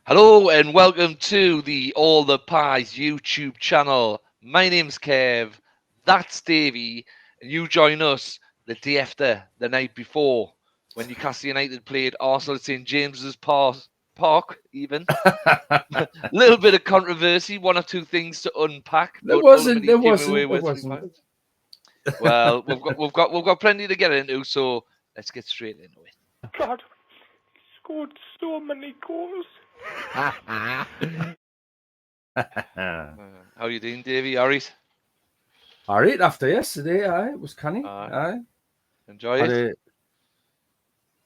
Hello and welcome to the All the Pies YouTube channel. My name's Kev, that's Davy, and you join us the day after, the night before, when Newcastle United played Arsenal at St James's Park, even. A little bit of controversy, one or two things to unpack, There but wasn't. ultimately There came away wasn't. There with 3 wasn't. points. Well, we've got plenty to get into, so let's get straight into it. God, he scored so many goals. How you doing, Davy? Alright? All right. After yesterday, it was canny. Enjoy it.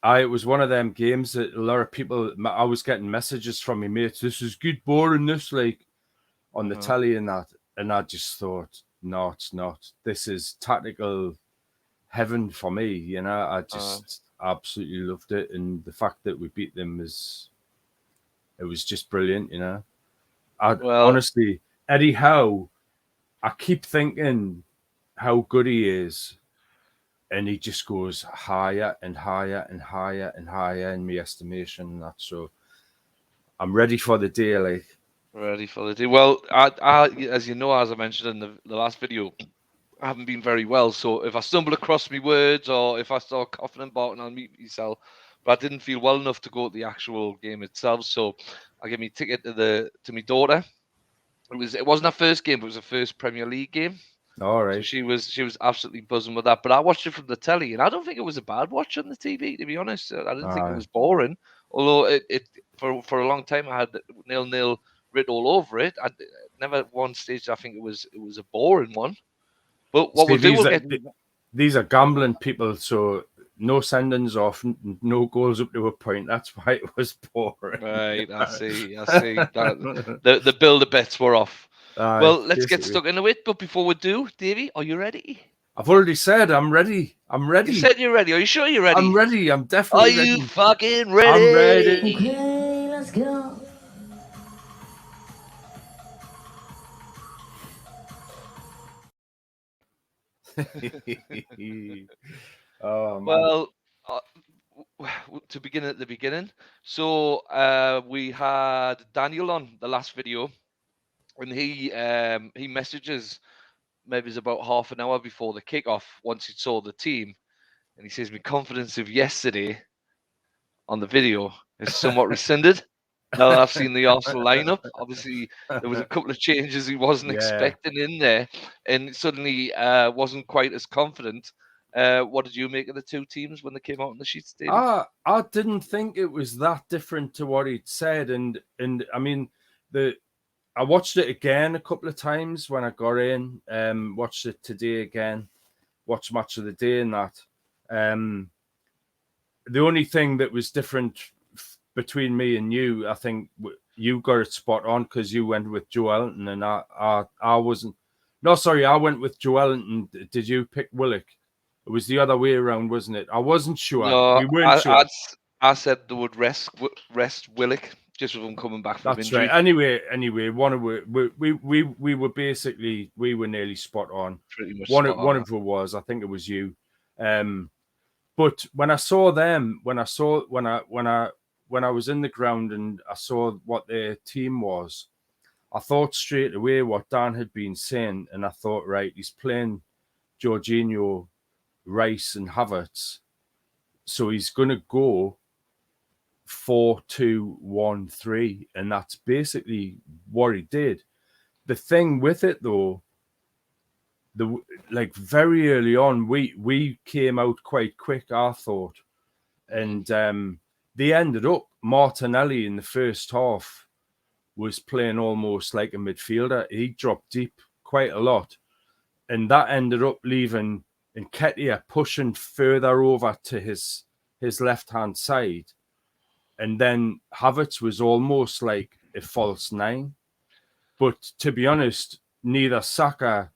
It was one of them games that a lot of people. I was getting messages from my mates. This is good boring. This like on the telly and that, and I just thought, no, it's not. This is tactical heaven for me. You know, I just absolutely loved it, and the fact that we beat them it was just brilliant. You know, honestly, Eddie Howe, I keep thinking how good he is, and he just goes higher and higher and higher and higher in my estimation. And that, so I'm ready for the day. Like ready for the day. Well, I as you know, as I mentioned in the last video, I haven't been very well. So if I stumble across my words or if I start coughing and barking, I'll mute myself. But I didn't feel well enough to go to the actual game itself, so I gave me ticket to my daughter. It wasn't her first game, but it was her first Premier League game. all right. So she was absolutely buzzing with that. But I watched it from the telly, and I don't think it was a bad watch on the TV. To be honest, I didn't think it was boring. Although it for a long time I had 0-0 written all over it. I never at one stage I think it was a boring one. But what we'll do, we'll get. These are gambling people, so no sendings off, no goals up to a point. That's why it was boring. Right, I see. The builder bets were off. Well, let's get stuck into it. But before we do, Davey, are you ready? I've already said I'm ready. I'm ready. You said you're ready. Are you sure you're ready? I'm ready. I'm definitely ready. Are you fucking ready? I'm ready. Okay, let's go. Oh man. Well, to begin at the beginning. So we had Daniel on the last video, and he messages maybe it's about half an hour before the kickoff once he saw the team, and he says, "My confidence of yesterday on the video is somewhat rescinded. Now that I've seen the Arsenal lineup, obviously there was a couple of changes he wasn't expecting in there, and suddenly wasn't quite as confident. What did you make of the two teams when they came out on the sheets, David? I didn't think it was that different to what he'd said, and I mean I watched it again a couple of times when I got in. Watched it today again. Watched Match of the Day and that. The only thing that was different between me and you, I think you got it spot on because you went with Joe Ellington and I wasn't. No, sorry, I went with Joe Ellington. Did you pick Willock? It was the other way around, wasn't it? I wasn't sure. No, we weren't sure. I said they would rest Willock just with him coming back from injury. Right. Anyway, we were basically we were nearly spot on. Pretty much. One of them was, I think it was you. But when I saw them, when I was in the ground and I saw what their team was, I thought straight away what Dan had been saying, and I thought, right, he's playing Jorginho, Rice, and Havertz, so he's going to go 4-2-1-3, and that's basically what he did. The thing with it, though, very early on, we came out quite quick, I thought, and they ended up Martinelli in the first half was playing almost like a midfielder. He dropped deep quite a lot, and that ended up leaving Nketiah pushing further over to his left-hand side. And then Havertz was almost like a false nine. But to be honest, neither Saka,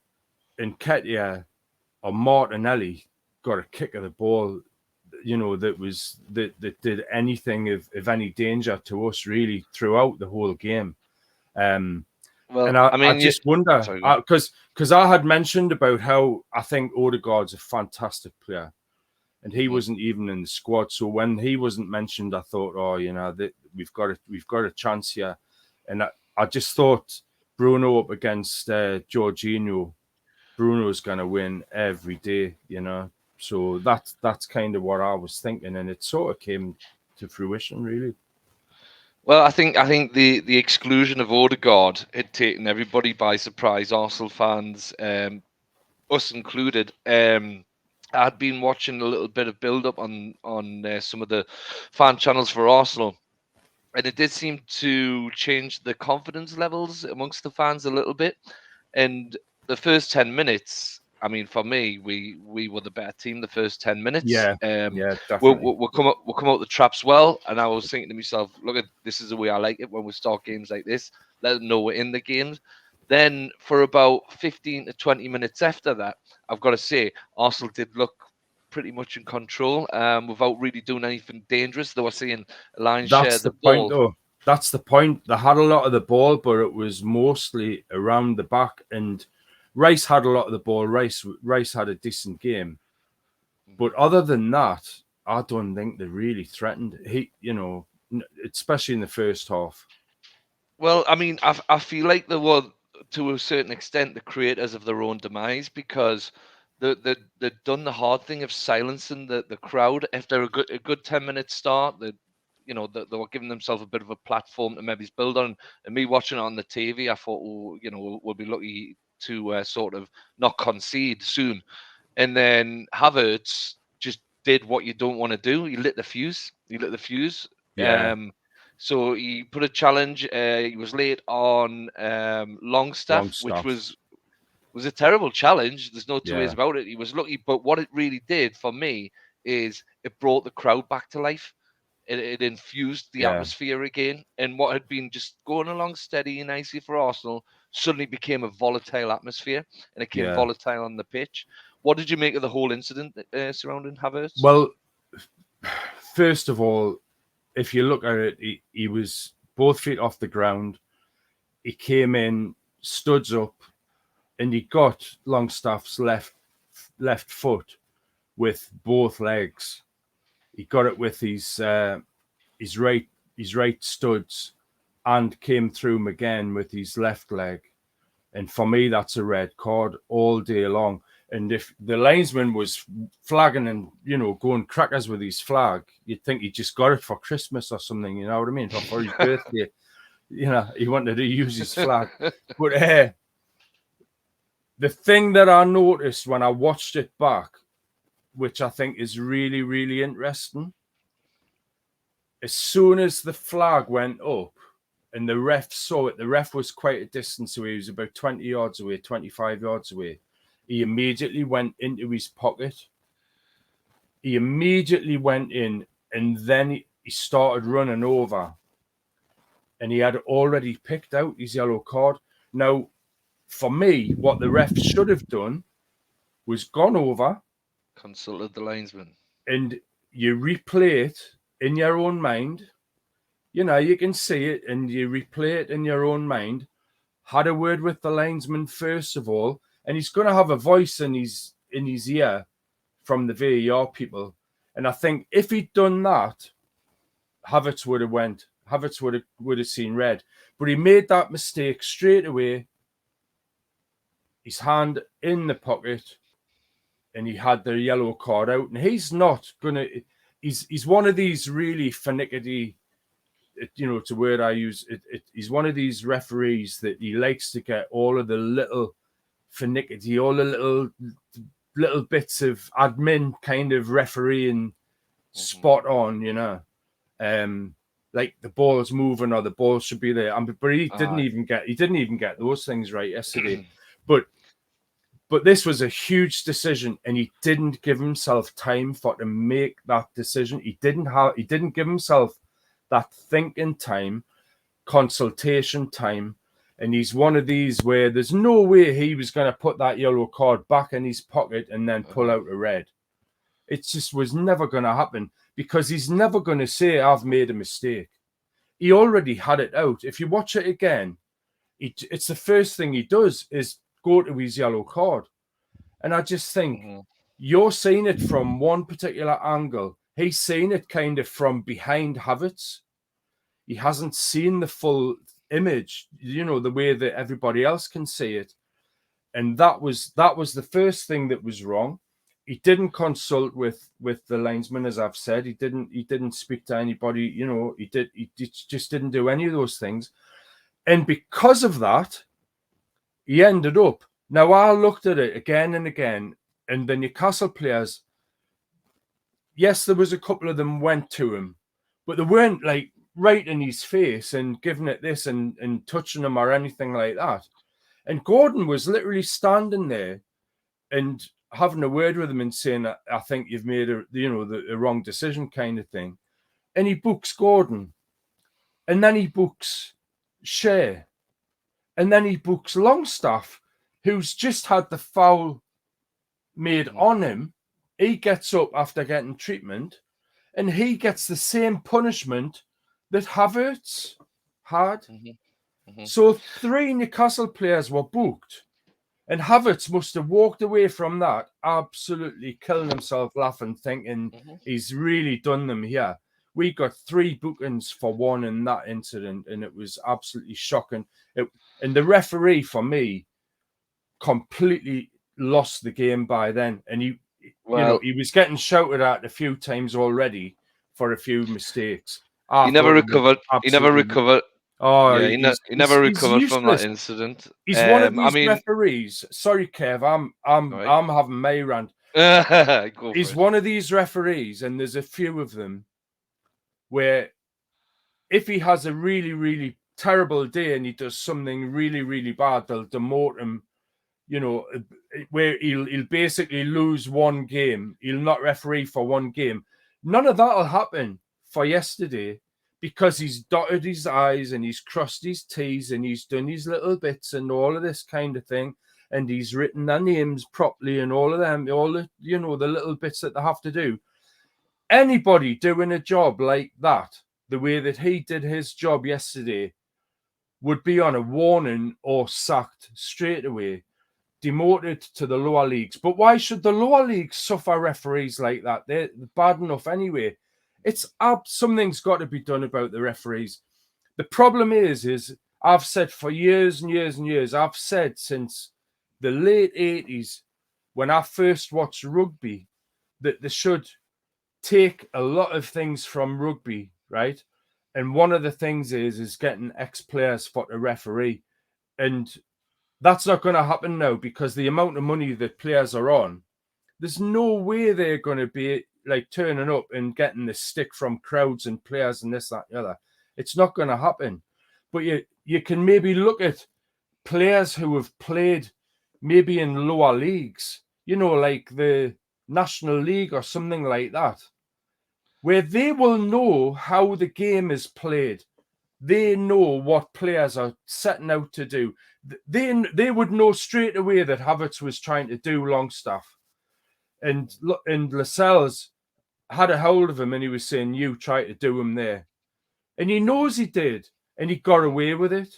Nketiah, or Martinelli got a kick of the ball, that did anything of any danger to us really throughout the whole game. I just wonder, because I had mentioned about how I think Odegaard's a fantastic player, and he wasn't even in the squad. So when he wasn't mentioned, I thought, we've got a chance here. And I just thought Bruno up against Jorginho, Bruno's going to win every day, you know. So that's kind of what I was thinking, and it sort of came to fruition, really. Well, I think the exclusion of Odegaard had taken everybody by surprise, Arsenal fans, us included. I'd been watching a little bit of build up on some of the fan channels for Arsenal, and it did seem to change the confidence levels amongst the fans a little bit. And the first 10 minutes, I mean, for me, we were the better team. The first 10 minutes, Yeah, we'll, definitely. we'll come out the traps well. And I was thinking to myself, look, at this is the way I like it when we start games like this. Let them know we're in the games. Then for about 15 to 20 minutes after that, I've got to say, Arsenal did look pretty much in control, without really doing anything dangerous. They were seeing Lions share That's the the point, ball. though. That's the point. They had a lot of the ball, but it was mostly around the back. And Rice had a lot of the ball. Rice had a decent game, but other than that, I don't think they really threatened. Especially in the first half. Well, I mean, I feel like they were, to a certain extent, the creators of their own demise, because they'd done the hard thing of silencing the crowd after a good 10-minute start. They were giving themselves a bit of a platform to maybe build on. And me watching it on the TV, I thought, oh, we'll be lucky to sort of not concede soon. And then Havertz just did what you don't want to do. He lit the fuse. Yeah. So he put a challenge. He was late on Longstaff, which Longstaff. was a terrible challenge. There's no two ways Yeah. about it. He was lucky, but what it really did for me is it brought the crowd back to life. It infused the Yeah. atmosphere again, and what had been just going along steady and nicely for Arsenal suddenly became a volatile atmosphere, and it became Yeah. volatile on the pitch. What did you make of the whole incident surrounding Havertz? Well, first of all, if you look at it, he was both feet off the ground. He came in, studs up, and he got Longstaff's left foot with both legs. He got it with his right studs, and came through him again with his left leg. And for me, that's a red card all day long. And if the linesman was flagging and, going crackers with his flag, you'd think he just got it for Christmas or something, you know what I mean? Or for his birthday. He wanted to use his flag. But the thing that I noticed when I watched it back, which I think is really, really interesting, as soon as the flag went up and the ref saw it, the ref was quite a distance away. He was about 20 yards away, 25 yards away. He immediately went into his pocket. He immediately went in, and then he started running over. And he had already picked out his yellow card. Now, for me, what the ref should have done was gone over, Consulted the linesman. and you replay it in your own mind. You can see it, and you replay it in your own mind. Had a word with the linesman first of all, and he's going to have a voice in his ear from the VAR people. And I think if he'd done that, Havertz would have went. Havertz would have seen red. But he made that mistake straight away. His hand in the pocket, and he had the yellow card out. And he's not gonna. He's one of these really finicky. To word I use, he's one of these referees that he likes to get all of the little finicky, all the little bits of admin kind of refereeing spot on, like the ball's moving or the ball should be there. But he didn't even get those things right yesterday. But this was a huge decision, and he didn't give himself time to make that decision. He didn't give himself that thinking time, consultation time. And he's one of these where there's no way he was going to put that yellow card back in his pocket and then pull out a red. It just was never going to happen, because he's never going to say, I've made a mistake. He already had it out. If you watch it again, it's the first thing he does is go to his yellow card. And I just think you're seeing it from one particular angle. He's seeing it kind of from behind Havertz. he hasn't seen the full image, the way that everybody else can see it. And that was the first thing that was wrong. He didn't consult with the linesman, as I've said. He didn't speak to anybody. He just didn't do any of those things. And because of that, he ended up. Now, I looked at it again and again, and the Newcastle players, yes, there was a couple of them went to him, but they weren't like right in his face and giving it this and touching him or anything like that. And Gordon was literally standing there and having a word with him and saying, I think you've made the wrong decision, kind of thing. And he books Gordon. And then he books Shea. And then he books Longstaff, who's just had the foul made on him. He gets up after getting treatment, and he gets the same punishment that Havertz had. So 3 Newcastle players were booked, and Havertz must have walked away from that absolutely killing himself laughing, thinking he's really done them here. We got 3 bookings for one in that incident, and it was absolutely shocking. And the referee, for me, completely lost the game by then. And he was getting shouted at a few times already for a few mistakes. He never recovered. He never recovered. Oh, yeah, he never recovered from that incident. He's one of these referees. Sorry, Kev, I'm having my rant. He's one of these referees, and there's a few of them where if he has a really, really terrible day and he does something really, really bad, they'll demote him. Where he'll basically lose one game. He'll not referee for one game. None of that will happen for yesterday, because he's dotted his I's and he's crossed his T's and he's done his little bits and all of this kind of thing. And he's written their names properly and all of them, all the, the little bits that they have to do. Anybody doing a job like that, the way that he did his job yesterday, would be on a warning or sacked straight away, demoted to the lower leagues. But why should the lower leagues suffer referees like that? They're bad enough anyway. Something's got to be done about the referees. The problem is I've said for years and years and years, I've said since the late 80s, when I first watched rugby, that they should take a lot of things from rugby, right? And one of the things is getting ex-players for the referee. And that's not going to happen now, because the amount of money that players are on, there's no way they're going to be like turning up and getting the stick from crowds and players and this, that, and the other. It's not going to happen. But you can maybe look at players who have played maybe in lower leagues, like the National League or something like that, where they will know how the game is played. They know what players are setting out to do. They would know straight away that Havertz was trying to do Longstaff. And Lascelles had a hold of him and he was saying, you try to do him there. And he knows he did. And he got away with it.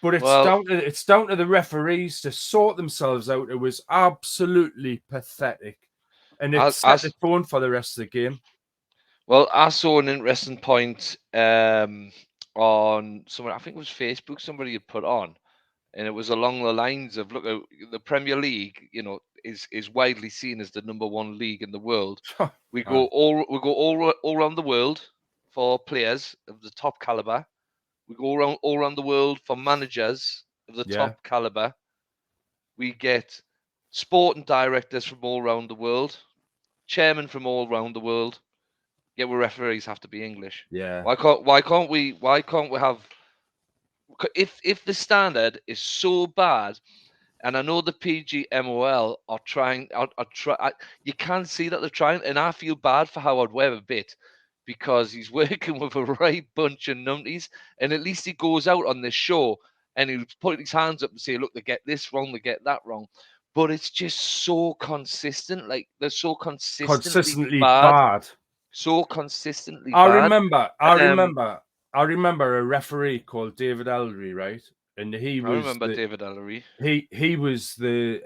But it's down to the referees to sort themselves out. It was absolutely pathetic. And it set the tone for the rest of the game. Well, I saw an interesting point on someone, I think it was Facebook, somebody had put on, and it was along the lines of, look, the Premier League, is widely seen as the #1 league in the world. We go all around the world for players of the top caliber. We go all around the world for managers of the top caliber. We get sporting directors from all around the world, chairmen from all around the world. Yet we referees have to be English. Yeah. Why can't we have? If the standard is so bad, and I know the PGMOL are trying, you can see that they're trying, and I feel bad for Howard Webb a bit, because he's working with a right bunch of numpties, and at least he goes out on this show and he'll put his hands up and say, look, they get this wrong, they get that wrong. But it's just so consistent. Like, they're so consistently bad. So consistently I bad. remember a referee called David Ellery, right? And he was David Ellery. He was the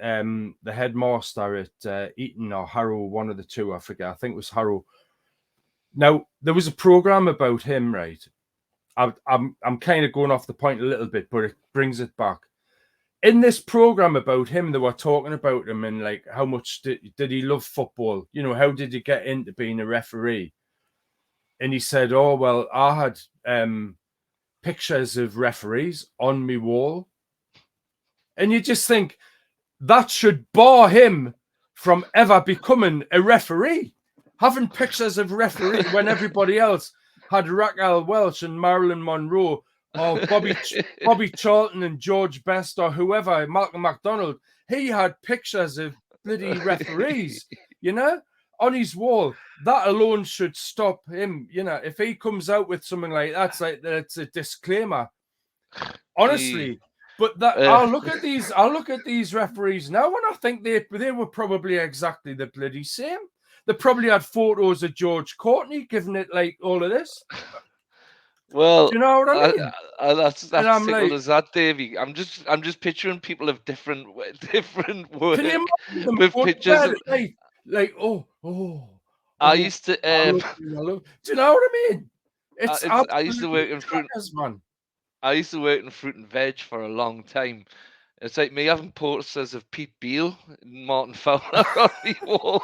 headmaster at Eton or Harrow, one of the two, I forget. I think it was Harrow. Now, there was a program about him, right? I'm kind of going off the point a little bit, but it brings it back. In this program about him, they were talking about him and like how much did he love football? You know, how did he get into being a referee? And he said, "Oh well, I had pictures of referees on my wall," and you just think that should bar him from ever becoming a referee. Having pictures of referee when everybody else had Raquel Welch and Marilyn Monroe or Bobby Charlton and George Best or whoever, Malcolm McDonald, he had pictures of bloody referees, you know, on his wall. That alone should stop him, you know. If he comes out with something like that, it's a disclaimer. Honestly. But that I'll look at these referees now, and I think they were probably exactly the bloody same. They probably had photos of George Courtney giving it like all of this. Well, Do you know what I mean? that's I'm simple like, as that, Davey. I'm just picturing people of different work can you imagine them with going to pictures bed of. at night? Like, I oh, used to I love you, I love. Do you know what I mean? It's I used to absolutely work in fruit. crackers, man. I used to work in fruit and veg for a long time. It's like me having posters of Pete Beale and Martin Fowler on the wall.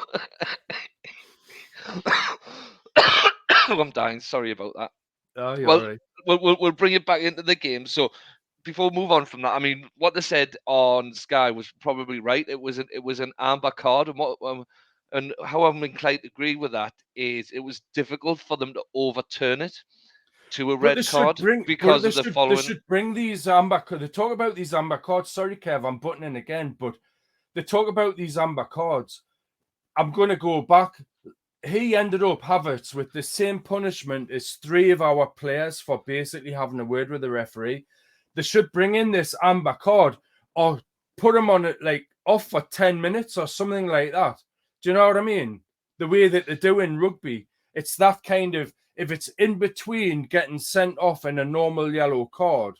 I'm dying. Sorry about that. Oh, you're Well, all right. we'll bring it back into the game. So before we move on from that, I mean, what they said on Sky was probably right. It was an amber card, and how I'm inclined to agree with that is it was difficult for them to overturn it to a red card because of the They following. should bring these amber. They talk about these amber cards. Sorry, Kev, I'm butting in again, but they talk about these amber cards. I'm going to go back. He ended up Havertz with the same punishment as 3 of our players for basically having a word with the referee. They should bring in this amber card or put him on it like off for 10 minutes or something like that. Do you know what I mean? The way that they do in rugby, it's that kind of, if it's in between getting sent off and a normal yellow card.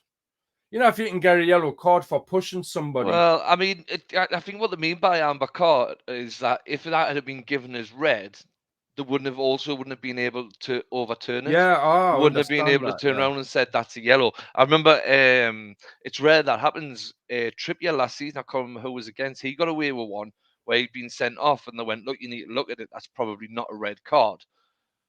You know, if you can get a yellow card for pushing somebody. Well, I mean, I think what they mean by amber card is that if that had been given as red, they wouldn't have been able to overturn it. Yeah, They I wouldn't have been understand able to that. turn Yeah. around and said that's a yellow. I remember it's rare that happens. Trippier last season, I can't remember who was against. He got away with one where he'd been sent off, and they went, "Look, you need to look at it. That's probably not a red card."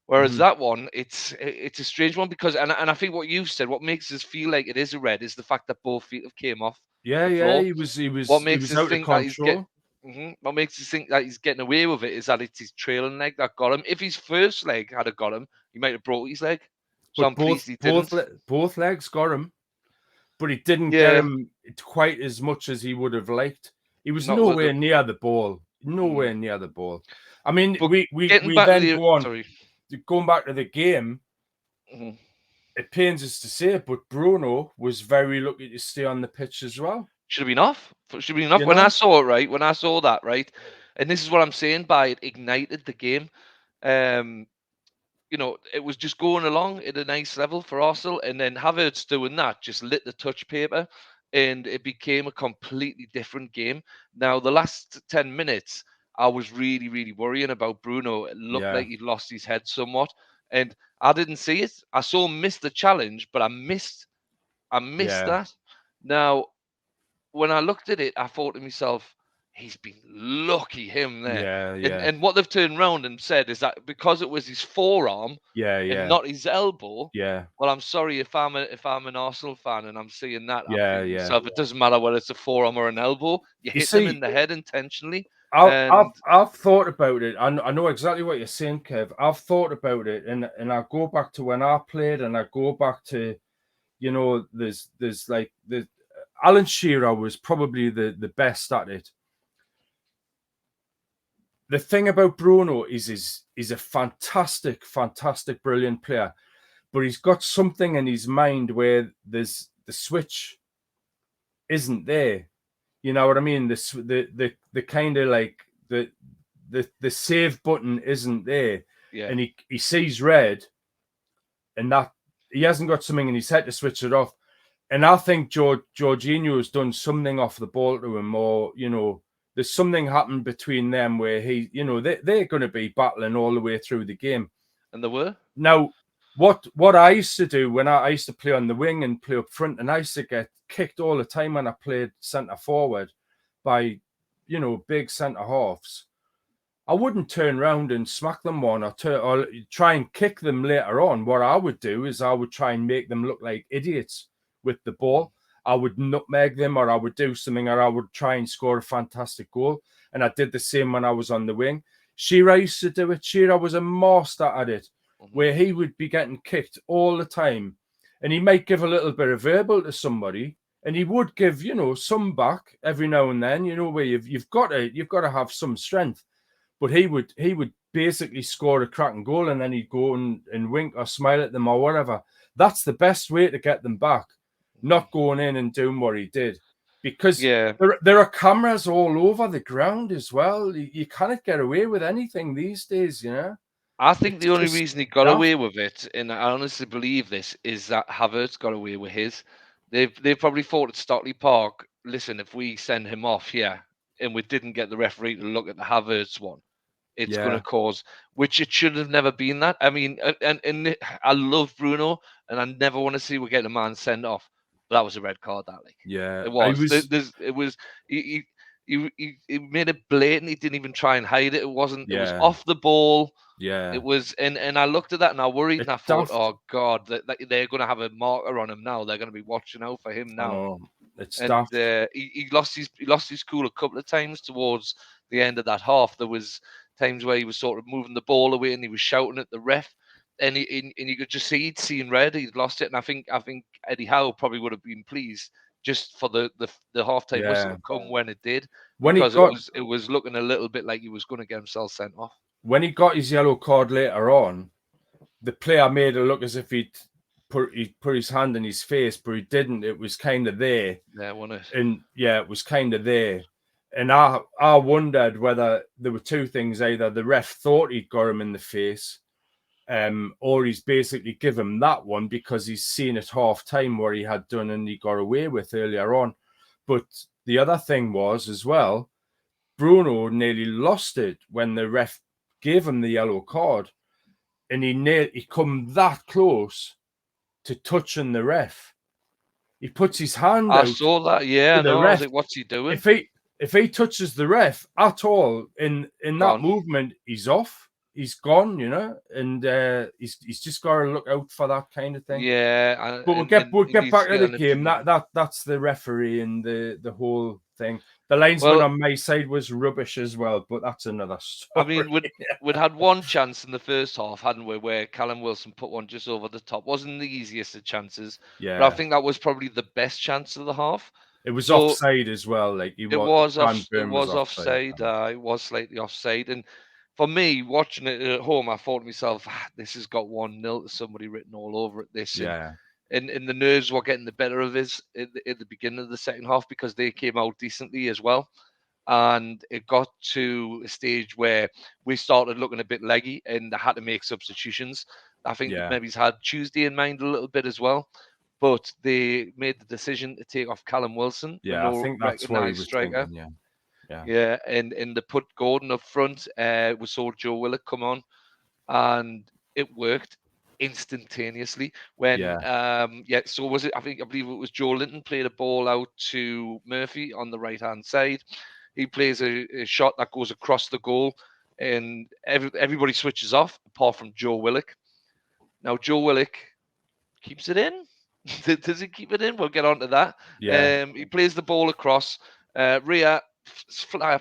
Whereas that one, it's a strange one because, and I think what you said, what makes us feel like it is a red is the fact that both feet have came off Yeah, the yeah, floor. he was What makes us out of think that control. what makes us think that he's getting away with it is that it's his trailing leg that got him. If his first leg had got him, he might have broke his leg. So But I'm pleased he didn't. both legs got him, but he didn't get Yeah, him quite as much as he would have liked. He was not with nowhere the. near the ball. Mm. Nowhere near the ball. I mean, But getting we back to then the go on sorry. going back to the game. Mhm. It pains us to say, but Bruno was very lucky to stay on the pitch as well. Should have been off. Should have been off. You When I know? saw it, right, when I saw that, right, and this is what I'm saying by it ignited the game. Um, you know, it was just going along at a nice level for Arsenal, and then Havertz doing that just lit the touch paper, and it became a completely different game. Now, the last 10 minutes, I was really, really worrying about Bruno. It looked Yeah, like he'd lost his head somewhat, and I didn't see it. I saw him miss the challenge, but I missed yeah, that. Now, when I looked at it, I thought to myself, he's been lucky him there. yeah, And yeah, and what they've turned around and said is that because it was his forearm yeah, and yeah, not his elbow, yeah, well, I'm sorry if I'm an Arsenal fan and I'm seeing that, I'm yeah, thinking to yeah. myself, it doesn't matter whether it's a forearm or an elbow, you You hit them see, in the head intentionally. I've And I've thought about it. I know exactly what you're saying, Kev. I've thought about it, and I go back to when I played, and I go back to, you know, there's like the Alan Shearer was probably the best at it. The thing about Bruno is he's a fantastic, brilliant player, but he's got something in his mind where there's the switch isn't there. You know what I mean? The kind of like the save button isn't there, yeah, and he sees red, and that he hasn't got something in his head to switch it off. And I think Jorginho has done something off the ball to him, or you know, there's something happened between them where he, you know, they're going to be battling all the way through the game. And there were. Now, what I used to do when I used to play on the wing and play up front, and I used to get kicked all the time when I played centre forward by, big centre halves. I wouldn't turn around and smack them one or try and kick them later on. What I would do is I would try and make them look like idiots with the ball. I would nutmeg them, or I would do something, or I would try and score a fantastic goal. And I did the same when I was on the wing. Shearer used to do it. Shearer was a master at it, where he would be getting kicked all the time. And he might give a little bit of verbal to somebody, and he would give, some back every now and then, where you've got to have some strength. But he would basically score a cracking goal, and then he'd go and wink or smile at them or whatever. That's the best way to get them back, not going in and doing what he did. Because there are cameras all over the ground as well. You cannot get away with anything these days, I think the only reason he got away with it, and I honestly believe this, is that Havertz got away with his. They've probably thought at Stockley Park, listen, if we send him off here and we didn't get the referee to look at the Havertz one, it's going to cause, which it should have never been that. I mean, and I love Bruno, and I never want to see we get a man sent off. But that was a red card, that it was. He made it blatant. He didn't even try and hide it. It wasn't. It was off the ball. Yeah. It was, and I looked at that and I worried, and I thought, oh God, they're going to have a marker on him now. They're going to be watching out for him now. It's and he lost his cool a couple of times towards the end of that half. There was times where he was sort of moving the ball away and he was shouting at the ref, and you could just see he'd seen red. He'd lost it, and I think Eddie Howe probably would have been pleased just for the halftime whistle to come when it did, because it was looking a little bit like he was going to get himself sent off. When he got his yellow card later on, the player made it look as if he'd put his hand in his face, but he didn't. It was kind of there. Yeah, wasn't it? And it was kind of there. And I wondered whether there were two things: either the ref thought he'd got him in the face, or he's basically given him that one because he's seen at half time what he had done and he got away with earlier on. But the other thing was as well, Bruno nearly lost it when the ref gave him the yellow card, and he come that close to touching the ref. He puts his hand out. I saw that. Yeah, no, I was like, what's he doing? If he touches the ref at all in that movement, he's off. He's gone, and he's just got to look out for that kind of thing. Yeah, but we'll get back to the game. That's the referee and the whole thing. The linesman on my side was rubbish as well, but that's another story. I mean, we'd had one chance in the first half, hadn't we, where Callum Wilson put one just over the top. Wasn't the easiest of chances, but I think that was probably the best chance of the half. It was offside as well. Like it was offside. It was slightly offside, and for me, watching it at home, I thought to myself, this has got 1-0 to somebody written all over it. This, and the nerves were getting the better of his at the beginning of the second half, because they came out decently as well. And it got to a stage where we started looking a bit leggy and I had to make substitutions. I think maybe he's had Tuesday in mind a little bit as well. But they made the decision to take off Callum Wilson. Yeah, I think that's what he was thinking, Yeah, and they put Gordon up front. We saw Joe Willock come on, and it worked instantaneously. When so was it? I believe it was Joe Linton played a ball out to Murphy on the right hand side. He plays a shot that goes across the goal, and everybody switches off apart from Joe Willock. Now Joe Willock keeps it in. Does he keep it in? We'll get on to that. He plays the ball across. Rhea,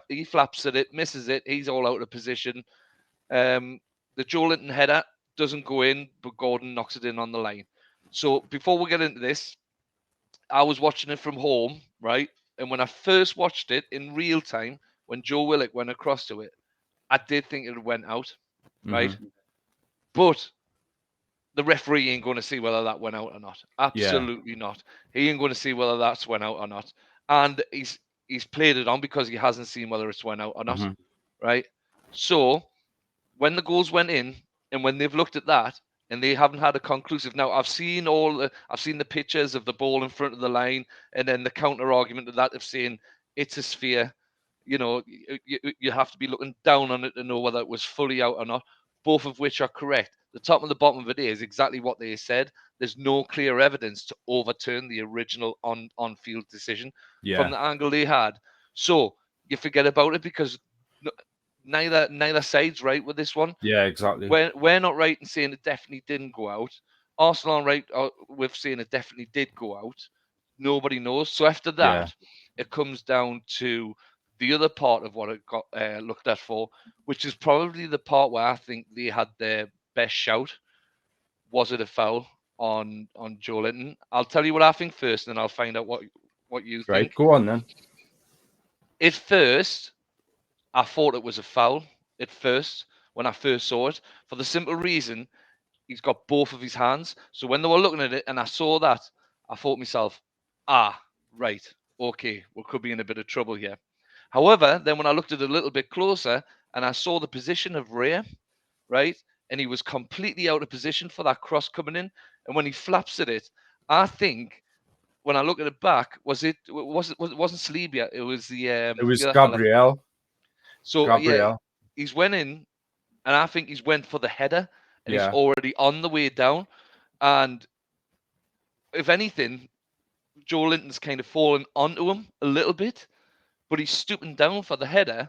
he flaps at it, misses it. He's all out of position. The Joe Linton header doesn't go in, but Gordon knocks it in on the line. So before we get into this, I was watching it from home, right? And when I first watched it in real time, when Joe Willock went across to it, I did think it went out, right? But the referee ain't going to see whether that went out or not. Absolutely not. He ain't going to see whether that's went out or not. And he's played it on because he hasn't seen whether it's went out or not, right? So when the goals went in, and when they've looked at that, and they haven't had a conclusive. Now I've seen the pictures of the ball in front of the line, and then the counter argument to that of saying it's a sphere. You have to be looking down on it to know whether it was fully out or not. Both of which are correct. the top and the bottom of it is exactly what they said. There's no clear evidence to overturn the original on-field decision from the angle they had. So you forget about it because neither side's right with this one. Yeah, exactly. We're not right in saying it definitely didn't go out. Arsenal are right with saying it definitely did go out. Nobody knows. So after that, it comes down to the other part of what it got looked at for, which is probably the part where I think they had their best shout. Was it a foul on Joe Linton? I'll tell you what I think first, and then I'll find out what you Right, think. go on then. At first, I thought it was a foul. At first, when I first saw it, for the simple reason he's got both of his hands. So when they were looking at it and I saw that, I thought to myself, right, okay, we could be in a bit of trouble here. However, then when I looked at it a little bit closer and I saw the position of Ray, right, and he was completely out of position for that cross coming in, and when he flaps at it, I think when I look at it back, it wasn't Salibia, it was It was the other fella. Gabriel. So yeah, he's went in, and I think he's went for the header, and he's already on the way down. And if anything, Joe Linton's kind of fallen onto him a little bit, but he's stooping down for the header,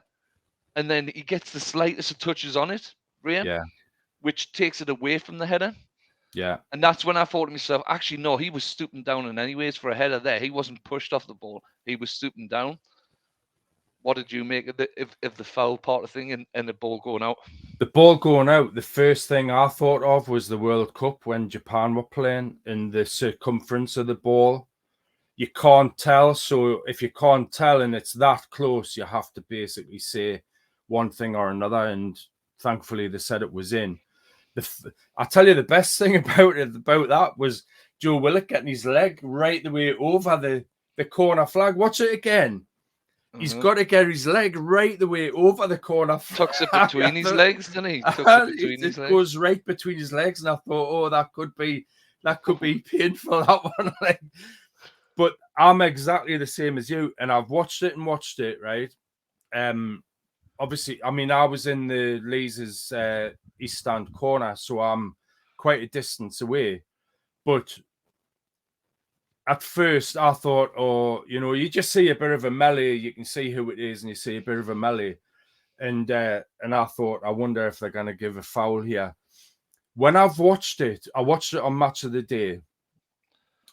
and then he gets the slightest of touches on it, which takes it away from the header. Yeah. And that's when I thought to myself, actually, no, he was stooping down, and anyways, for a header there, he wasn't pushed off the ball. He was stooping down. What did you make of the foul part of thing and the ball going out? The ball going out, the first thing I thought of was the World Cup when Japan were playing and the circumference of the ball. You can't tell. So if you can't tell and it's that close, you have to basically say one thing or another. And thankfully, they said it was in. I tell you, the best thing about that was Joe Willock getting his leg right the way over the corner flag. Watch it again. He's got to get his leg right the way over the corner. Tucks it between his legs, doesn't he? It goes right between his legs, and I thought, oh, that could be painful, that one. But I'm exactly the same as you, and I've watched it, right? Obviously, I mean, I was in the Lees's east stand corner, so I'm quite a distance away. But at first, I thought, you just see a bit of a melee. You can see who it is, and you see a bit of a melee. And I thought, I wonder if they're going to give a foul here. When I've watched it, I watched it on Match of the Day,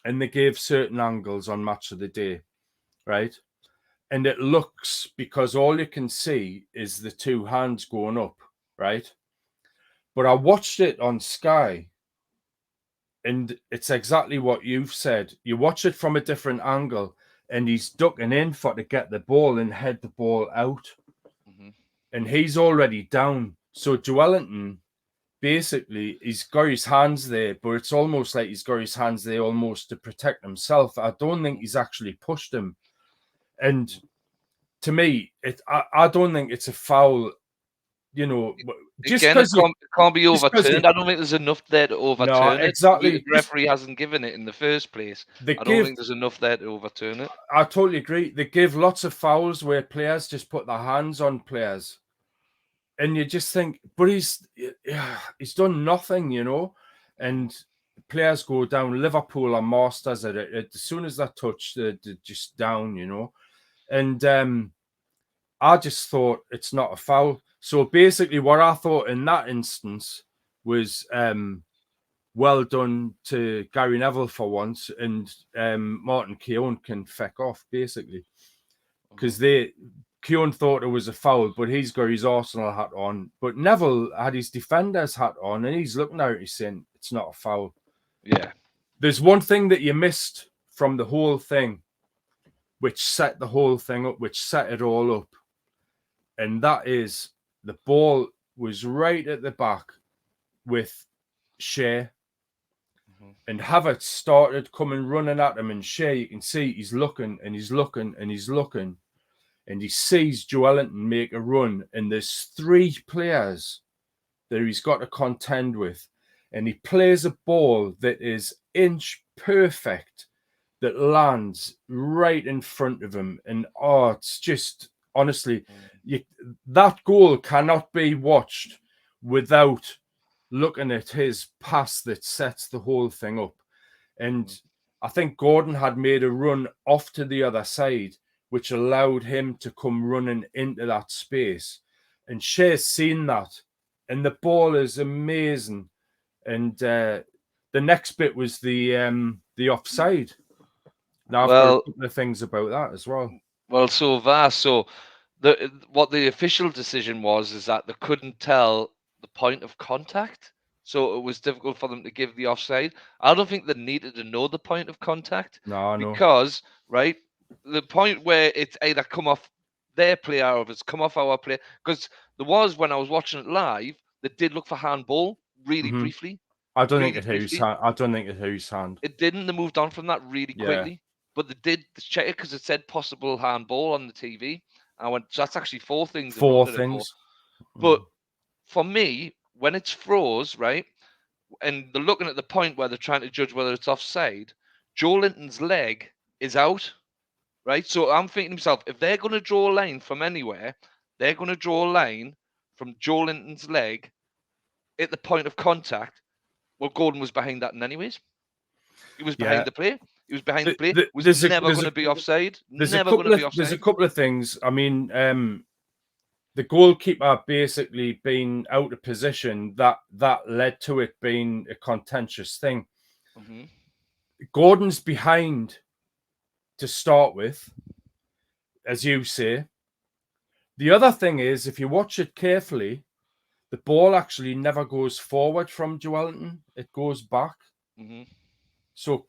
and they gave certain angles on Match of the Day, right? And it looks, because all you can see is the two hands going up, right? But I watched it on Sky, and it's exactly what you've said. You watch it from a different angle, and he's ducking in to get the ball and head the ball out. Mm-hmm. And he's already down. So Joelinton, basically, he's got his hands there, but it's almost like he's got his hands there almost to protect himself. I don't think he's actually pushed him. And to me, I don't think it's a foul. Just because it can't be overturned. I don't think there's enough there to overturn it. Exactly. The referee hasn't given it in the first place. I don't think there's enough there to overturn it. I totally agree. They give lots of fouls where players just put their hands on players, and you just think, but he's done nothing, and players go down. Liverpool are masters at it. As soon as that touch, they're just down, and I just thought it's not a foul. So basically what I thought in that instance was well done to Gary Neville for once, and Martin Keown can feck off, basically. Because Keown thought it was a foul, but he's got his Arsenal hat on. But Neville had his defender's hat on, and he's looking at it, he's saying, it's not a foul. Yeah. There's one thing that you missed from the whole thing, which set the whole thing up, which set it all up. And that is, the ball was right at the back with Shea. Mm-hmm. And Havertz started coming running at him. And Shea, you can see he's looking and he's looking and he's looking. And he sees Joelinton make a run. And there's three players that he's got to contend with. And he plays a ball that is inch perfect, that lands right in front of him. And it's just... Honestly, that goal cannot be watched without looking at his pass that sets the whole thing up. And I think Gordon had made a run off to the other side, which allowed him to come running into that space. And Shea's seen that. And the ball is amazing. And the next bit was the offside. Now, I've got a couple of things about that as well. Well, so vast. So what the official decision was is that they couldn't tell the point of contact. So it was difficult for them to give the offside. I don't think they needed to know the point of contact. No. Because, right, the point where it's either come off their player or if it's come off our player. Because there was, when I was watching it live, they did look for handball really briefly. I don't think it hit his hand. I don't think it hit his hand. It didn't. They moved on from that really quickly. But they did check it because it said possible handball on the TV. I went, so that's actually 4 things. 4 things. But for me, when it's froze, right, and they're looking at the point where they're trying to judge whether it's offside, Joe Linton's leg is out, right? So I'm thinking to myself, if they're going to draw a line from anywhere, they're going to draw a line from Joe Linton's leg at the point of contact. Well, Gordon was behind that in anyways. He was behind the play. He was behind the play. It was never going to be offside. There's a couple of things. I mean, the goalkeeper basically being out of position, that led to it being a contentious thing. Gordon's behind to start with, as you say. The other thing is, if you watch it carefully, the ball actually never goes forward from Joelinton. It goes back. So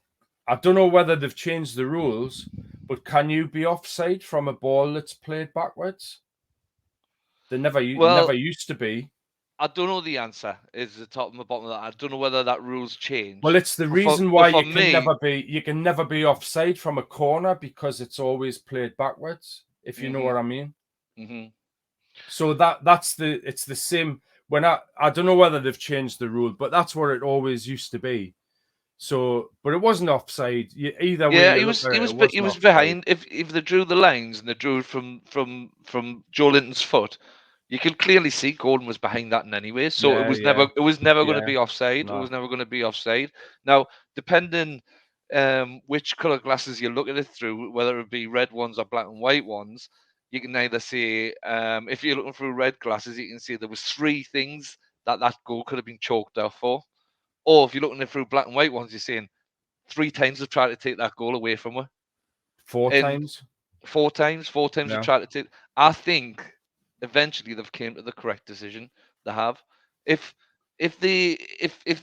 I don't know whether they've changed the rules, but can you be offside from a ball that's played backwards? They never used to be. I don't know the answer. Is the top and the bottom of that. I don't know whether that rule's changed. Well, it's the reason why you can never be offside from a corner because it's always played backwards. If you know what I mean. So it's the same. When I don't know whether they've changed the rule, but that's what it always used to be. So, but it wasn't offside. Either way. Yeah, he was behind. If they drew the lines and they drew from Joe Linton's foot, you could clearly see Gordon was behind that in any way. So it was never going to be offside. No. It was never going to be offside. Now, depending which colour glasses you look at it through, whether it be red ones or black and white ones, you can either see if you're looking through red glasses, you can see there was 3 things that goal could have been chalked off for. Or if you're looking through black and white ones, you're saying 3 times they've tried to take that goal away from her. 4 times? 4 times. 4 times they've tried to take. I think eventually they've came to the correct decision. They have. If they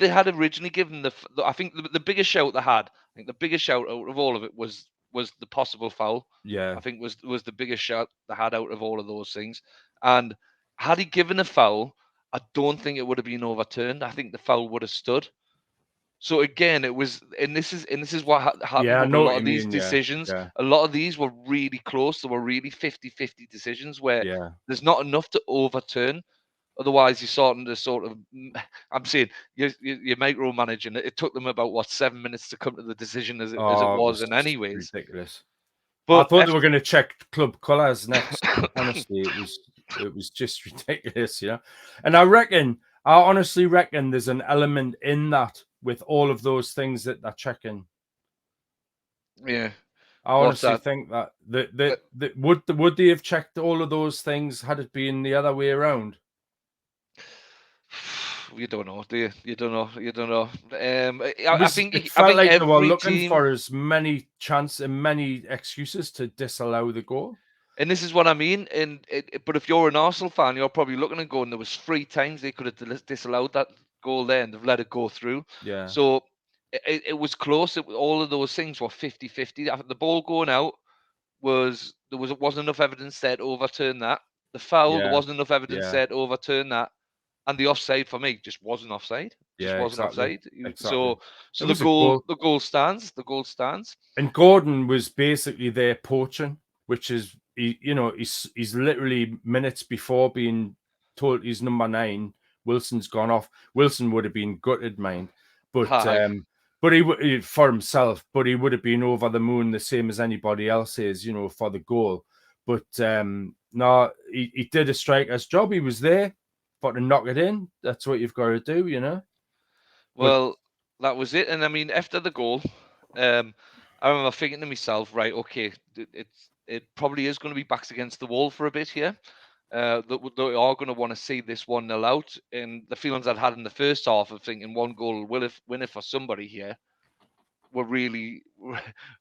had originally given I think the biggest shout they had, I think the biggest shout out of all of it was the possible foul. Yeah. I think was the biggest shout they had out of all of those things. And had he given a foul, I don't think it would have been overturned. I think the foul would have stood. So again, it was, and this is what happened with a lot of these decisions. Yeah. A lot of these were really close. They were really 50-50 decisions where there's not enough to overturn. Otherwise, you're starting to sort of, I'm saying, you're micromanaging it. It took them about 7 minutes to come to the decision as it was in anyways. Ridiculous. But I thought they were going to check club colours next. Honestly, it was just ridiculous, And I honestly reckon there's an element in that with all of those things that they're checking. Yeah. I honestly think that would they have checked all of those things had it been the other way around? You don't know, do you? You don't know. I think they were looking for as many chances and many excuses to disallow the goal. And this is what I mean. But if you're an Arsenal fan, you're probably looking and going, there was 3 times they could have disallowed that goal there and they've let it go through. Yeah. So it was close. All of those things were 50-50. The ball going out wasn't enough evidence there to overturn that. The foul, there wasn't enough evidence there to overturn that. And the offside for me just wasn't offside. Offside. Exactly. So the goal stands. The goal stands. And Gordon was basically there poaching, which is he's literally minutes before being told he's number 9. Wilson's gone off. Wilson would have been gutted, mind, but he for himself. But he would have been over the moon, the same as anybody else is, for the goal. But no, he did a striker's job. He was there. but to knock it in, that's what you've got to do, you know. Well, that was it. And I mean, after the goal, I remember thinking to myself, right, okay, it probably is going to be backs against the wall for a bit here. That they are going to want to see this 1-0 out. And the feelings I'd had in the first half of thinking one goal will win it for somebody here were really.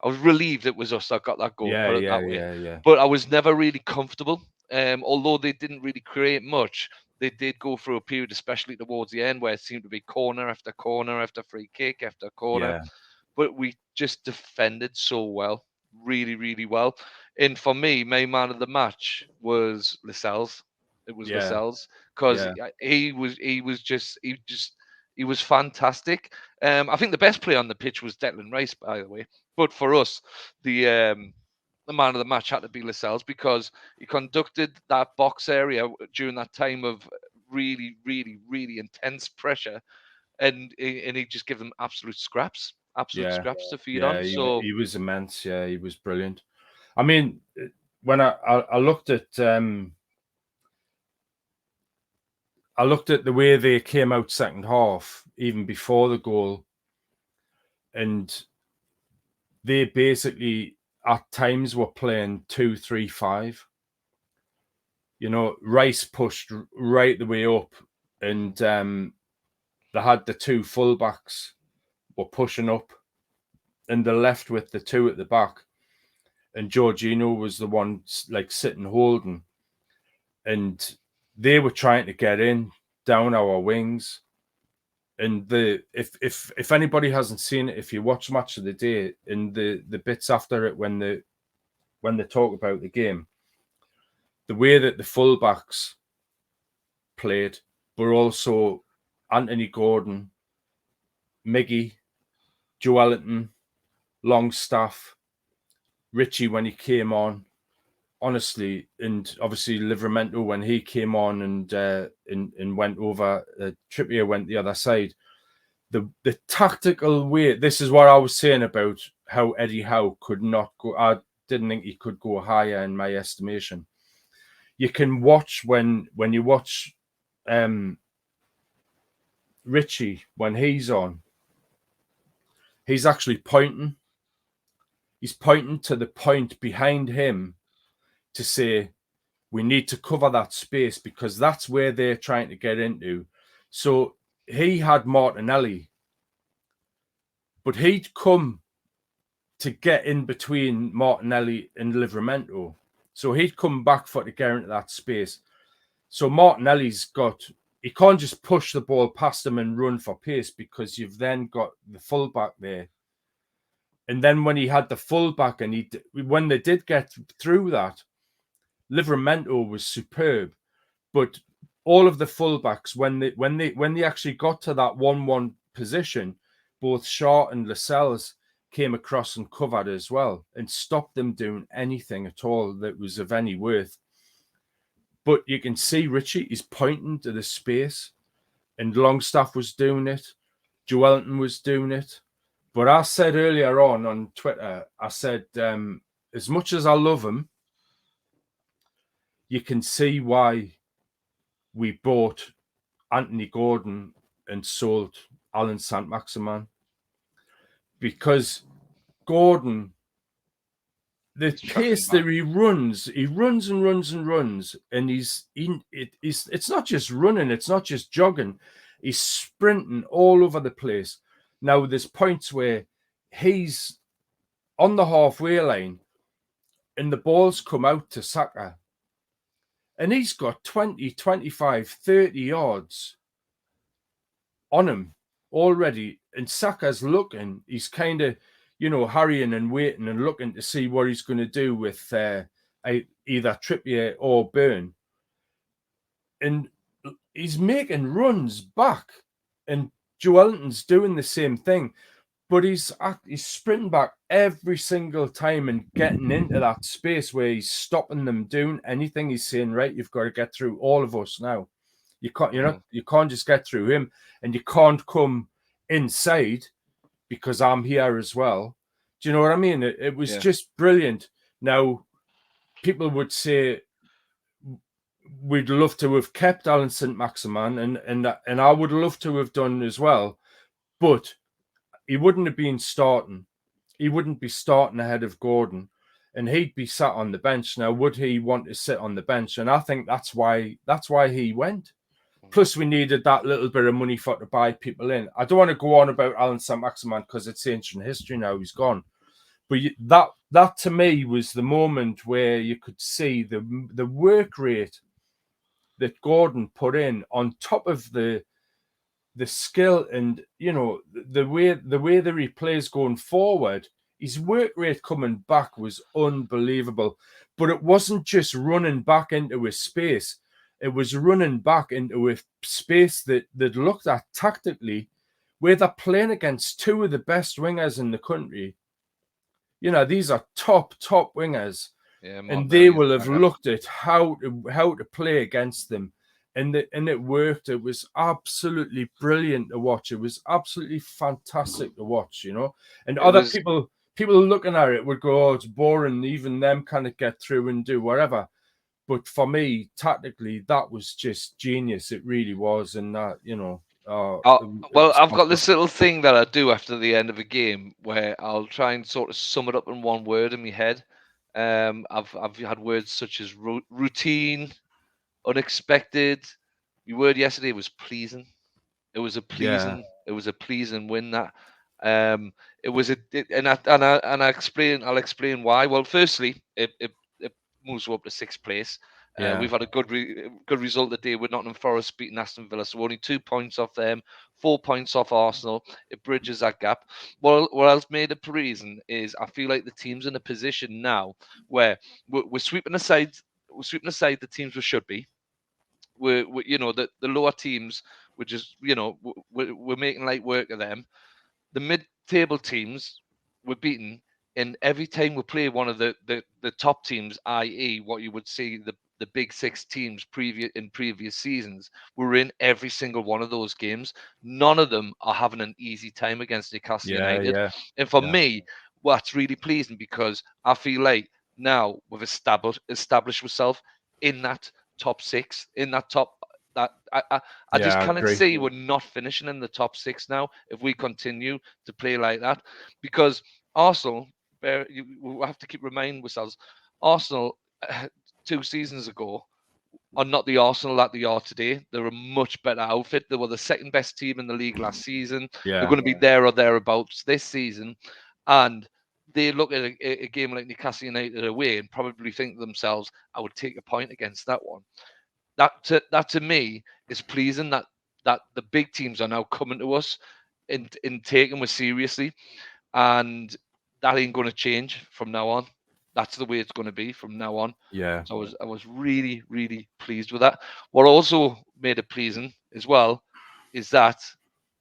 I was relieved it was us that got that goal. Put it that way. Yeah. But I was never really comfortable. Although they didn't really create much, they did go through a period, especially towards the end, where it seemed to be corner after corner after free kick after corner. Yeah. But we just defended so well, really, really well. And for me, my man of the match was Lascelles. It was Yeah. Lascelles because Yeah. he was fantastic. I think the best player on the pitch was Declan Rice, by the way. But for us, the man of the match had to be Lascelles because he conducted that box area during that time of really, really, really intense pressure, and he just gave them absolute scraps to feed on. So He was immense. Yeah, he was brilliant. I mean, when I looked at the way they came out second half, even before the goal, and they basically at times were playing 2-3-5. You know, Rice pushed right the way up, and they had the two fullbacks were pushing up, and they left with the two at the back, and Jorginho was the one like sitting holding, and they were trying to get in down our wings. And if anybody hasn't seen it, if you watch Match of the Day and the bits after it when they talk about the game, the way that the fullbacks played, but also Anthony Gordon, Miggy, Joelinton, Longstaff, Richie when he came on, honestly, and obviously Livramento when he came on and went over, Trippier went the other side. The tactical way, this is what I was saying about how Eddie Howe could not go. I didn't think he could go higher in my estimation. You can watch when you watch Richie when he's on, he's actually pointing. He's pointing to the point behind him to say, we need to cover that space because that's where they're trying to get into. So he had Martinelli, but he'd come to get in between Martinelli and Livramento. So he'd come back for to get into that space. So Martinelli's he can't just push the ball past him and run for pace because you've then got the fullback there. And then when he had the fullback and when they did get through that, Livramento was superb. But all of the fullbacks, when they actually got to that 1-1 position, both Shaw and Lascelles came across and covered as well and stopped them doing anything at all that was of any worth. But you can see Richie is pointing to the space, and Longstaff was doing it. Joelinton was doing it. But I said earlier on Twitter, I said, as much as I love him, you can see why we bought Anthony Gordon and sold Alan Saint-Maximin. Because Gordon, the pace that he runs and runs, and it's not just running, it's not just jogging, he's sprinting all over the place. Now there's points where he's on the halfway line and the balls come out to Saka and he's got 20, 25, 30 yards on him already, and Saka's looking, he's kind of, hurrying and waiting and looking to see what he's going to do with either Trippier or Burn. And he's making runs back, and Joelinton's doing the same thing, but he's sprinting back every single time and getting into that space where he's stopping them doing anything. He's saying, right, you've got to get through all of us now. You can't just get through him, and you can't come inside because I'm here as well. Do you know what I mean? It was just brilliant. Now, people would say, we'd love to have kept Alan St. Maximan, and I would love to have done as well, but he wouldn't have been starting. He wouldn't be starting ahead of Gordon, and he'd be sat on the bench. Now, would he want to sit on the bench? And I think that's why he went. Plus, we needed that little bit of money to buy people in. I don't want to go on about Alan St. Maximan because it's ancient history now. He's gone. But that to me was the moment where you could see the work rate that Gordon put in on top of the skill and the way that he plays going forward. His work rate coming back was unbelievable. But it wasn't just running back into a space. It was running back into a space that looked at tactically, where they're playing against two of the best wingers in the country. These are top wingers, and they will have looked at how to play against them, and it worked. It was absolutely brilliant to watch. It was absolutely fantastic to watch. And other people looking at it would go, "Oh, it's boring." Even them kind of get through and do whatever. But for me, tactically, that was just genius. It really was, and that well, I've got this little thing that I do after the end of a game where I'll try and sort of sum it up in one word in my head. I've had words such as routine, unexpected. My word yesterday was pleasing. It was a pleasing. It was a pleasing win. That it was I'll explain why. Well, firstly, it moves up to 6th place. We've had a good result today with Nottingham Forest beating Aston Villa, so only 2 points off them, 4 points off Arsenal. It bridges that gap. What else made it pleasing is I feel like the team's in a position now where we're sweeping aside the teams we should be. We're the lower teams. We're just we're making light work of them. The mid-table teams were beaten, and every time we play one of the top teams, i.e., what you would see the big 6 teams in previous seasons, we're in every single one of those games. None of them are having an easy time against Newcastle United, and for me, that's really pleasing because I feel like now we've established ourselves in that top 6, in that top. That I just cannot see we're not finishing in the top 6 now if we continue to play like that, because Arsenal, we have to keep reminding ourselves, Arsenal 2 seasons ago are not the Arsenal that they are today. They're a much better outfit. They were the 2nd best team in the league last season. They're going to be there or thereabouts this season, and they look at a game like Newcastle United away and probably think to themselves, "I would take a point against that one." That to me is pleasing, that the big teams are now coming to us in taking us seriously, and that ain't going to change from now on. That's the way it's going to be from now on. So I was really, really pleased with that. What also made it pleasing as well is that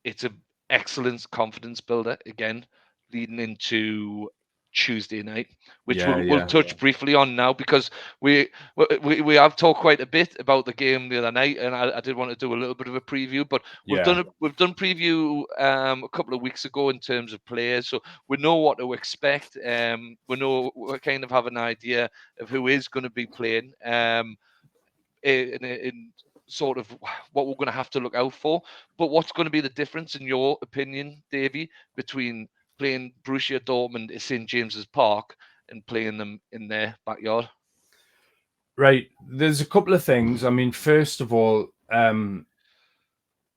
it's an excellent confidence builder again, leading into Tuesday night, which we'll touch briefly on now, because we have talked quite a bit about the game the other night, and I did want to do a little bit of a preview, but we've done preview a couple of weeks ago in terms of players, so we know what to expect. We kind of have an idea of who is going to be playing. In sort of what we're going to have to look out for. But what's going to be the difference, in your opinion, Davy, between playing Borussia Dortmund at St. James's Park and playing them in their backyard? Right. There's a couple of things. I mean, first of all,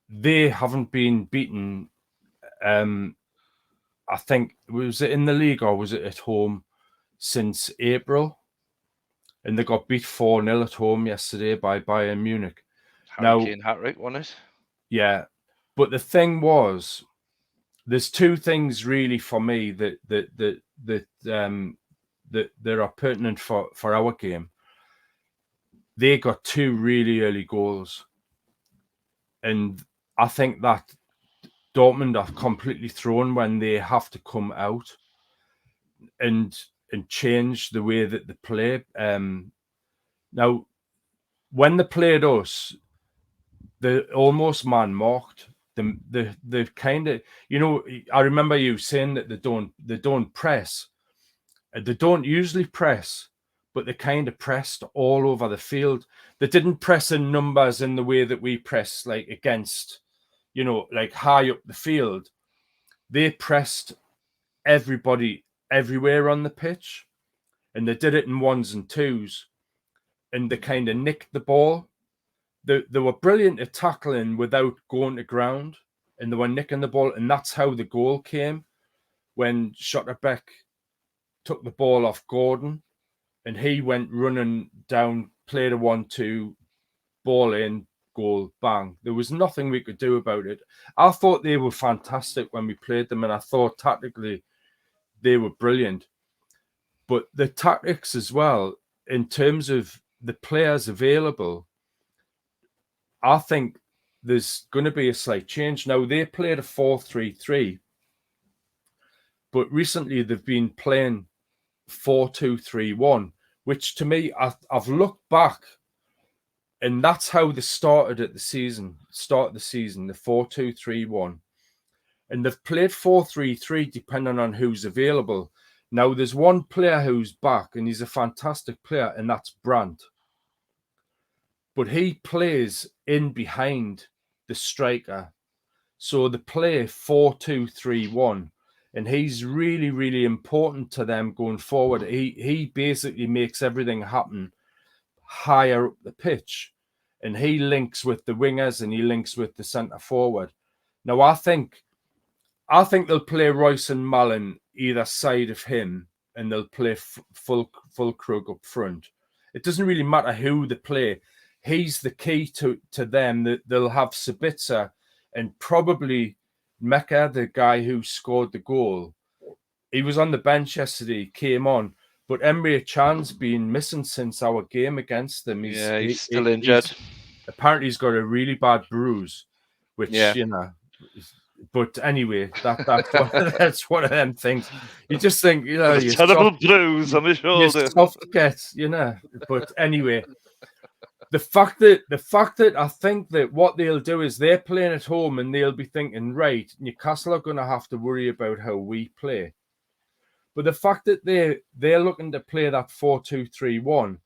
they haven't been beaten. I think, was it in the league or was it at home, since April? And they got beat 4-0 at home yesterday by Bayern Munich. Harry Kane hat-trick, wasn't it? Yeah. But the thing was, there's 2 things really for me that are pertinent for our game. They got 2 really early goals, and I think that Dortmund are completely thrown when they have to come out and change the way that they play. Now, when they played us, they almost man-marked. The kind of, I remember you saying that they don't press. They don't usually press, but they kind of pressed all over the field. They didn't press in numbers in the way that we press, like against, like high up the field. They pressed everybody everywhere on the pitch, and they did it in ones and twos, and they kind of nicked the ball. They were brilliant at tackling without going to ground, and they were nicking the ball, and that's how the goal came when Schotterbeck took the ball off Gordon, and he went running down, played a 1-2, ball in, goal, bang. There was nothing we could do about it. I thought they were fantastic when we played them, and I thought tactically they were brilliant. But the tactics as well, in terms of the players available, I think there's going to be a slight change. Now, they played a 4-3-3, but recently they've been playing 4-2-3-1, which to me, I've looked back, and that's how they started at the season, the 4-2-3-1. And they've played 4-3-3 depending on who's available. Now, there's one player who's back, and he's a fantastic player, and that's Brandt. But he plays in behind the striker. So they play 4-2-3-1, and he's really, really important to them going forward. He basically makes everything happen higher up the pitch, and he links with the wingers and he links with the centre forward. Now, I think they'll play Royce and Mallon either side of him, and they'll play full Krug up front. It doesn't really matter who they play. He's the key to them. That they'll have Sabitzer and probably Mecca, the guy who scored the goal. He was on the bench yesterday, came on, but Emre Can's been missing since our game against them. He's still injured. Apparently, he's got a really bad bruise, which But anyway, that's one of them things. You just think, a terrible bruise on his shoulder. You're soft to get, But anyway, the fact that I think that what they'll do is they're playing at home and they'll be thinking, right, Newcastle are going to have to worry about how we play. But the fact that they're looking to play that 4-2-3-1,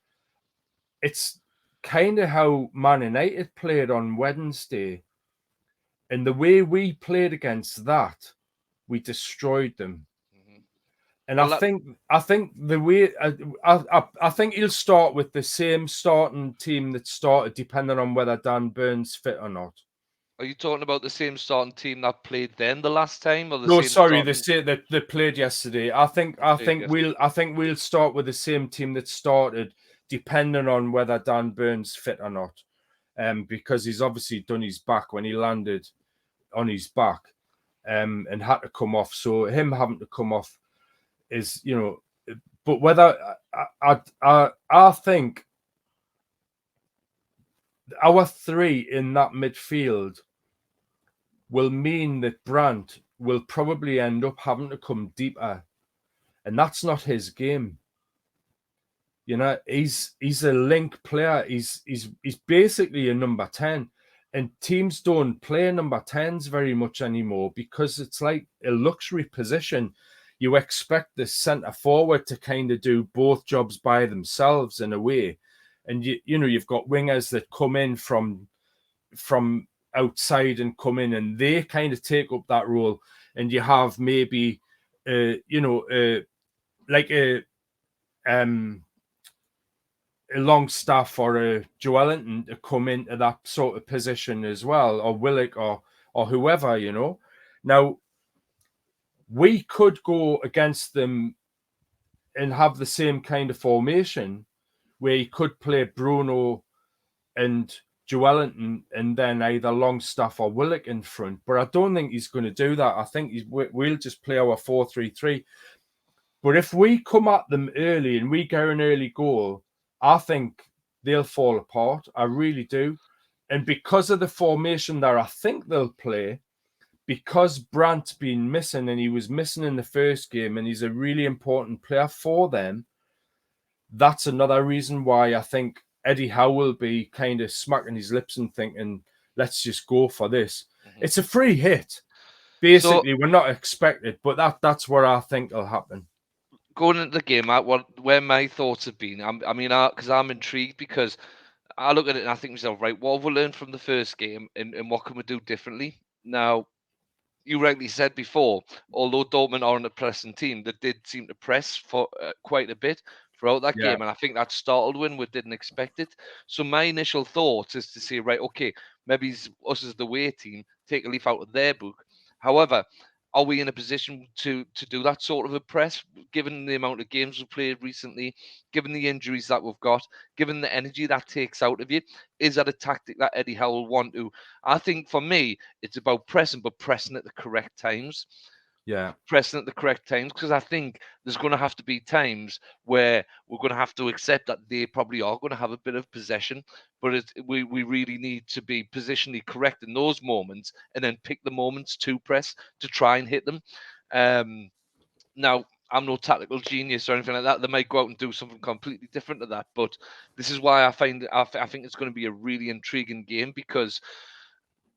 it's kind of how Man United played on Wednesday. And the way we played against that, we destroyed them. Mm-hmm. And I think the way I think he'll start with the same starting team that started, depending on whether Dan Burns fit or not. Are you talking about the same starting team that played then the last time, or they played yesterday. I think we'll start with the same team that started, depending on whether Dan Burns fit or not. Because he's obviously done his back when he landed on his back, and had to come off. So him having to come off is, but whether I think our three in that midfield will mean that Brandt will probably end up having to come deeper, and that's not his game. He's a link player. He's basically a number 10, and teams don't play number 10s very much anymore because it's like a luxury position. You expect the centre forward to kind of do both jobs by themselves in a way, and you've got wingers that come in from outside and come in, and they kind of take up that role, and you have maybe like a Longstaff or a Joelinton to come into that sort of position as well, or Willock or whoever, Now, we could go against them and have the same kind of formation where he could play Bruno and Joelinton and then either Longstaff or Willock in front. But I don't think he's going to do that. I think we'll just play our 4-3-3. But if we come at them early and we get an early goal, I think they'll fall apart. I really do. And because of the formation that I think they'll play, because Brandt's been missing, and he was missing in the first game, and he's a really important player for them, that's another reason why I think Eddie Howe will be kind of smacking his lips and thinking, let's just go for this. Mm-hmm. It's a free hit. Basically, we're not expected, but that's what I think will happen. going into the game, where my thoughts have been. Because I'm intrigued because I look at it and I think to myself, right, what have we learned from the first game, and what can we do differently? Now, you rightly said before, although Dortmund aren't a pressing team, they did seem to press for quite a bit throughout that Yeah. game, and I think that startled when we didn't expect it. So my initial thoughts is to say, right, okay, maybe us as the away team take a leaf out of their book. However, are we in a position to do that sort of a press, given the amount of games we've played recently, given the injuries that we've got, given the energy that takes out of you? Is that a tactic that Eddie Howe will want to? I think for me, it's about pressing, but pressing at the correct times. Yeah. Pressing at the correct times, because I think there's going to have to be times where we're going to have to accept that they probably are going to have a bit of possession, but we really need to be positionally correct in those moments, and then pick the moments to press to try and hit them. Now, I'm no tactical genius or anything like that. They might go out and do something completely different to that, but this is why I think it's going to be a really intriguing game, because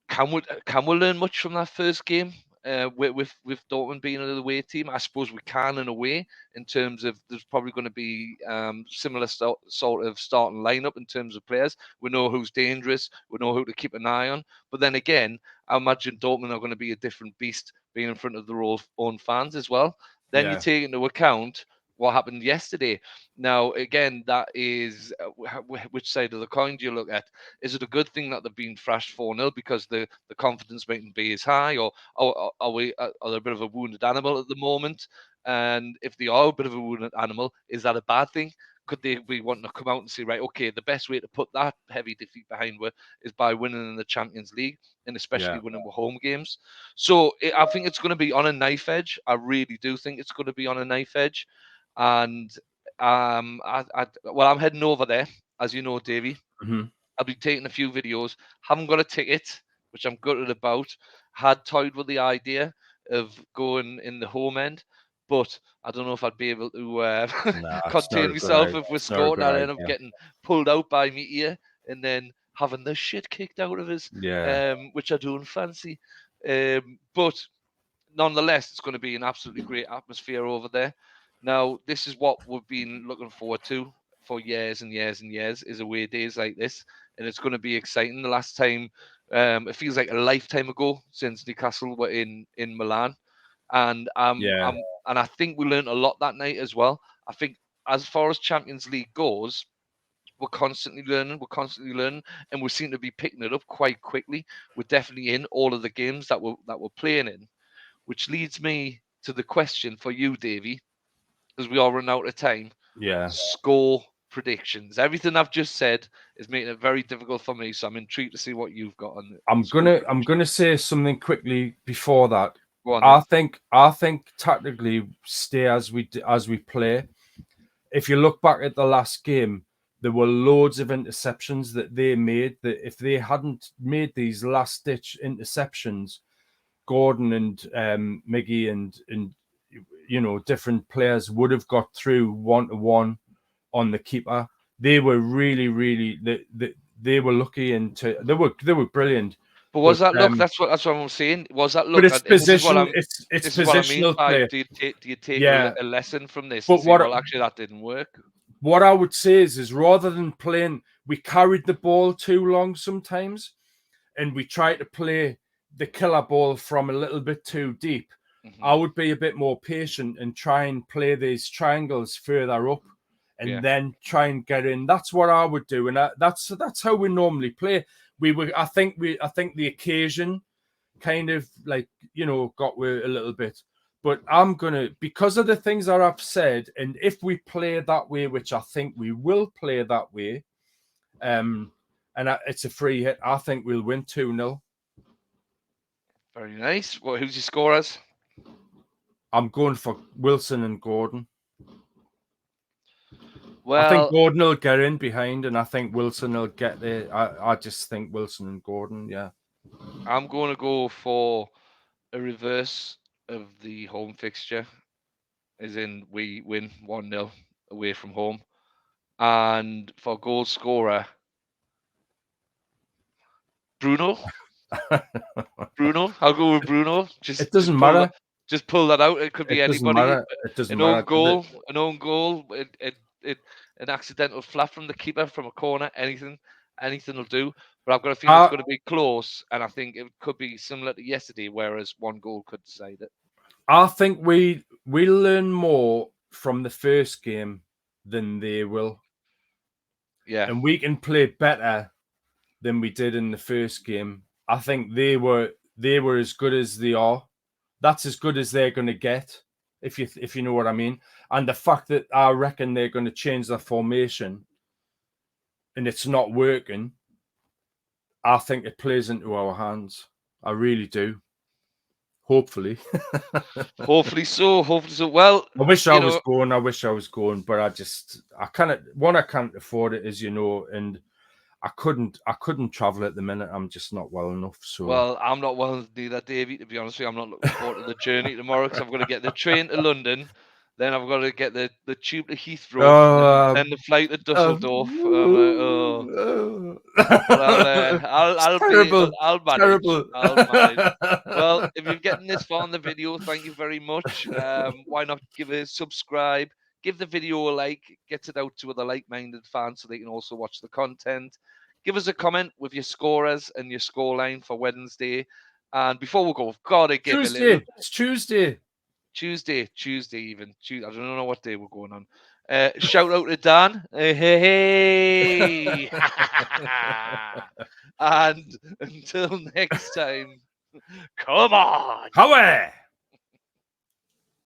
can we learn much from that first game? With Dortmund being an away team, I suppose we can in a way. In terms of, there's probably going to be similar sort of starting lineup in terms of players. We know who's dangerous. We know who to keep an eye on. But then again, I imagine Dortmund are going to be a different beast, being in front of their own fans as well. Then you Yeah. take into account what happened yesterday. Now, again, that is which side of the coin do you look at? Is it a good thing that they've been thrashed 4-0 because the confidence mightn't be as high, or are they a bit of a wounded animal at the moment? And if they are a bit of a wounded animal, is that a bad thing? Could they be wanting to come out and say, right, okay, the best way to put that heavy defeat behind we is by winning in the Champions League, and especially Yeah. winning with home games? So I think it's going to be on a knife edge. I really do think it's going to be on a knife edge. And well, I'm heading over there, as you know, Davey. Hmm. I'll be taking a few videos. Haven't got a ticket, which I'm gutted about. Had toyed with the idea of going in the home end, but I don't know if I'd be able to Nah, it's not contain a good myself idea. if we It's not a scored good and I end up idea. getting pulled out by me ear and then having the shit kicked out of us, Yeah. which I don't fancy. But nonetheless, it's going to be an absolutely great atmosphere over there. Now, this is what we've been looking forward to for years and years and years, is away days like this, and it's going to be exciting. The last time, it feels like a lifetime ago since Newcastle were in Milan, and Yeah. and I think we learned a lot that night as well. I think as far as Champions League goes, we're constantly learning. We're constantly learning, and we seem to be picking it up quite quickly. We're definitely in all of the games that we're playing in, which leads me to the question for you, Davey, as we all run out of time. Yeah. Score predictions. Everything I've just said is making it very difficult for me, so I'm intrigued to see what you've got on I'm score gonna I'm predictions. gonna say something quickly before that. Go on then. I think tactically stay as we play. If you look back at the last game, there were loads of interceptions that they made. That if they hadn't made these last ditch interceptions, Gordon and Miggy and different players would have got through 1-1 on the keeper. They were really they were lucky and they were brilliant. But was But that luck? That's what I'm saying. Was that but luck? it's And this is what position. I'm. It's This is what I mean positional by, play. do you take Yeah, a lesson from this and but say, well, actually that didn't work? what I would say is rather than playing, we carried the ball too long sometimes, and we try to play the killer ball from a little bit too deep. Hmm. I would be a bit more patient and try and play these triangles further up, and Yeah. then try and get in. That's what I would do, and that's how we normally play. I think the occasion kind of like got with a little bit. But I'm gonna, because of the things that I've said, and if we play that way, which I think we will play that way, it's a free hit, I think we'll win 2-0. Very nice. Well, who's your scorers? I'm going for Wilson and Gordon. I think Well, Gordon will get in behind, and I think Wilson will get there. I just think Wilson and Gordon, yeah. I'm going to go for a reverse of the home fixture, as in we win 1-0 away from home. And for goal scorer, Bruno. Bruno. I'll go with Bruno. It Just doesn't pull matter. Just pull that out. It could be It doesn't anybody. matter. It doesn't An own matter. goal. An own goal. An accidental flap from the keeper from a corner. Anything will do. But I've got a feeling it's going to be close, and I think it could be similar to yesterday, whereas one goal could decide it. I think we learn more from the first game than they will. Yeah. And we can play better than we did in the first game. I think they were as good as they are. That's as good as they're going to get, if you know what I mean. And the fact that I reckon they're going to change their formation and it's not working, I think it plays into our hands. I really do. Hopefully. Hopefully so. Well, I wish I was going, but I can't afford it, as you know, and I couldn't travel at the minute. I'm just not well enough. So well, I'm not well neither, Davey. To be honest with you, I'm not looking forward to the journey tomorrow because I've got to get the train to London, then I've got to get the tube to Heathrow, then the flight to Dusseldorf. But I'll manage. terrible. I'll manage. Well, if you're getting this far in the video, thank you very much. Why not give a subscribe, give the video a like, gets it out to other like-minded fans so they can also watch the content. Give us a comment with your scorers and your scoreline for Wednesday. And before we go, we've got to give Tuesday. a little... It's Tuesday. Tuesday even. I don't know what day we're going on. Shout out to Dan. Hey. And until next time, come on. Howie!